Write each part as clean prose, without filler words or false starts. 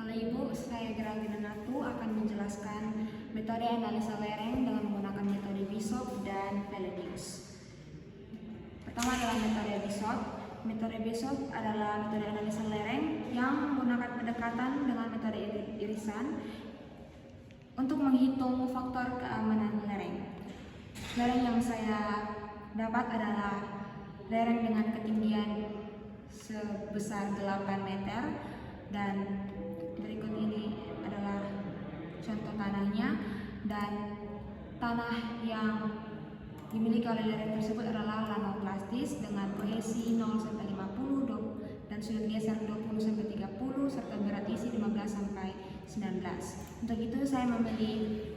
Halo Ibu, saya Geraldine Natu akan menjelaskan metode analisa lereng dengan menggunakan metode Bishop dan Palladius. Pertama adalah metode Bishop. Metode Bishop adalah metode analisa lereng yang menggunakan pendekatan dengan metode irisan untuk menghitung faktor keamanan lereng. Lereng yang saya dapat adalah lereng dengan ketinggian sebesar 8 meter dan berikut ini adalah contoh tanahnya, dan tanah yang dimiliki oleh lereng tersebut adalah lanoplastis dengan kohesi 0-50 dan sudut geser 20-30 serta berat isi 15-19. Untuk itu saya memilih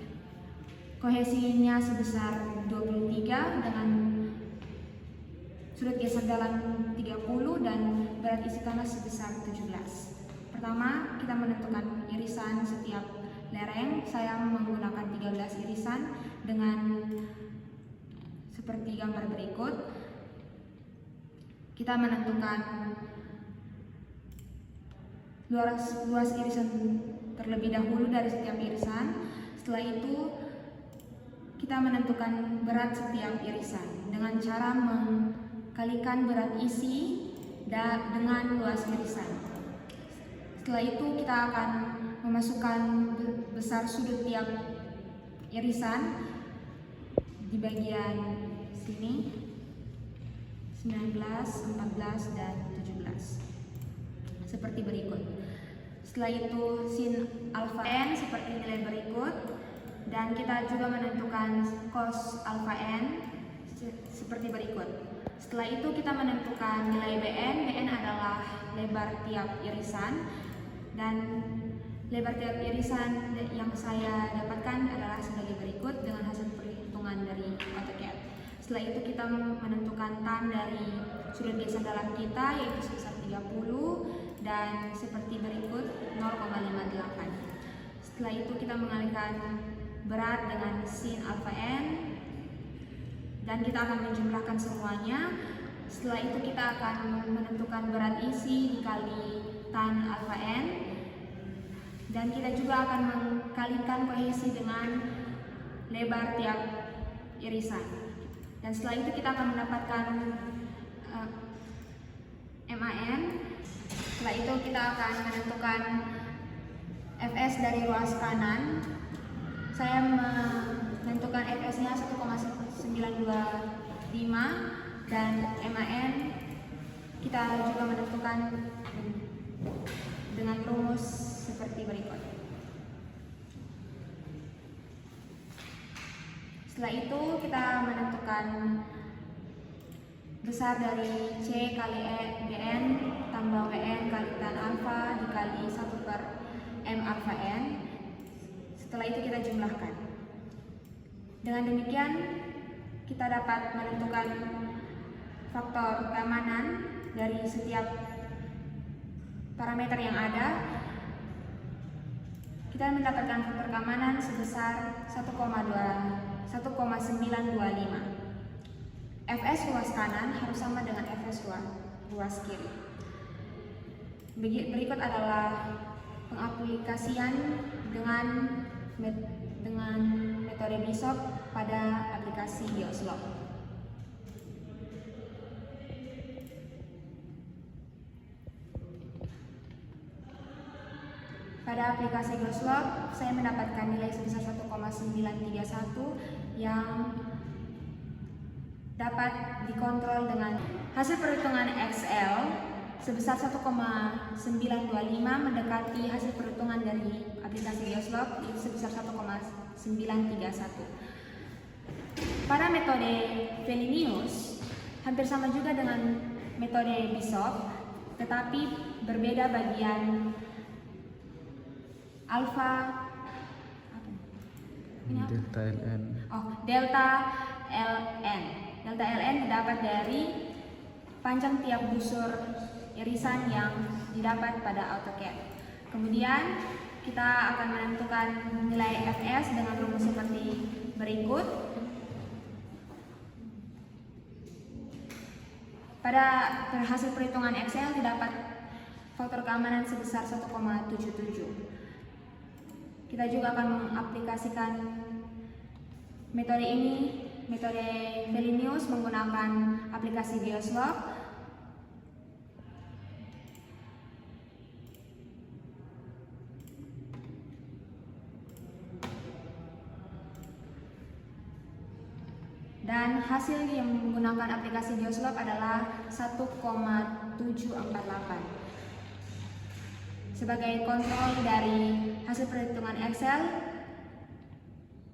kohesinya sebesar 23 dengan sudut geser dalam 30 dan berat isi tanah sebesar 17. Pertama, kita menentukan irisan setiap lereng. Saya menggunakan 13 irisan dengan seperti gambar berikut. Kita menentukan luas irisan terlebih dahulu dari setiap irisan. Setelah itu kita menentukan berat setiap irisan dengan cara mengkalikan berat isi dengan luas irisan. Setelah itu kita akan memasukkan besar sudut tiap irisan di bagian sini 19, 14, dan 17 seperti berikut. Setelah itu sin alfa n seperti nilai berikut, dan kita juga menentukan cos alfa n seperti berikut. Setelah itu kita menentukan nilai bn adalah lebar tiap irisan, dan lebar tiap irisan yang saya dapatkan adalah sebagai berikut dengan hasil perhitungan dari AutoCAD. Setelah itu kita menentukan tan dari sudut geser dalam kita yaitu sebesar 30 dan seperti berikut 0,58. Setelah itu kita mengalihkan berat dengan sin alfa n dan kita akan menjumlahkan semuanya. Setelah itu kita akan menentukan berat isi dikali tan alfa n, dan kita juga akan mengkalikan kohesi dengan lebar tiap irisan. Dan setelah itu kita akan mendapatkan MAN. Setelah itu kita akan menentukan Fs dari ruas kanan. Saya menentukan Fs-nya 1,925 dan MAN kita juga menentukan dengan rumus seperti berikut. Setelah itu kita menentukan besar dari C kali Bn tambah Wn kali tan alfa dikali 1/m alfa n. Setelah itu kita jumlahkan. Dengan demikian kita dapat menentukan faktor keamanan dari setiap parameter yang ada. Kita mendapatkan faktor keamanan sebesar 1,925. Fs ruas kanan harus sama dengan Fs ruas kiri. Berikut adalah pengaplikasian dengan metode Bishop pada aplikasi GeoSlope. Pada aplikasi GeoSlope, saya mendapatkan nilai sebesar 1,931 yang dapat dikontrol dengan hasil perhitungan Excel sebesar 1,925 mendekati hasil perhitungan dari aplikasi GeoSlope itu sebesar 1,931. Pada metode Palladius hampir sama juga dengan metode Bishop, tetapi berbeda bagian alfa delta ln. Delta ln. Delta ln didapat dari panjang tiap busur irisan yang didapat pada AutoCAD. Kemudian kita akan menentukan nilai Fs dengan rumus seperti berikut. Pada hasil perhitungan Excel didapat faktor keamanan sebesar 1,77. Kita juga akan mengaplikasikan metode ini, metode Felinius menggunakan aplikasi Geoslope. Dan hasil yang menggunakan aplikasi Geoslope adalah 1,748. Sebagai kontrol dari hasil perhitungan Excel,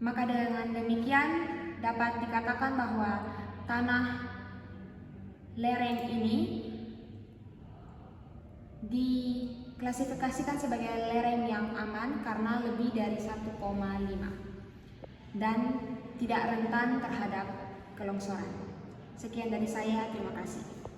maka dengan demikian dapat dikatakan bahwa tanah lereng ini diklasifikasikan sebagai lereng yang aman karena lebih dari 1,5 dan tidak rentan terhadap kelongsoran. Sekian dari saya, terima kasih.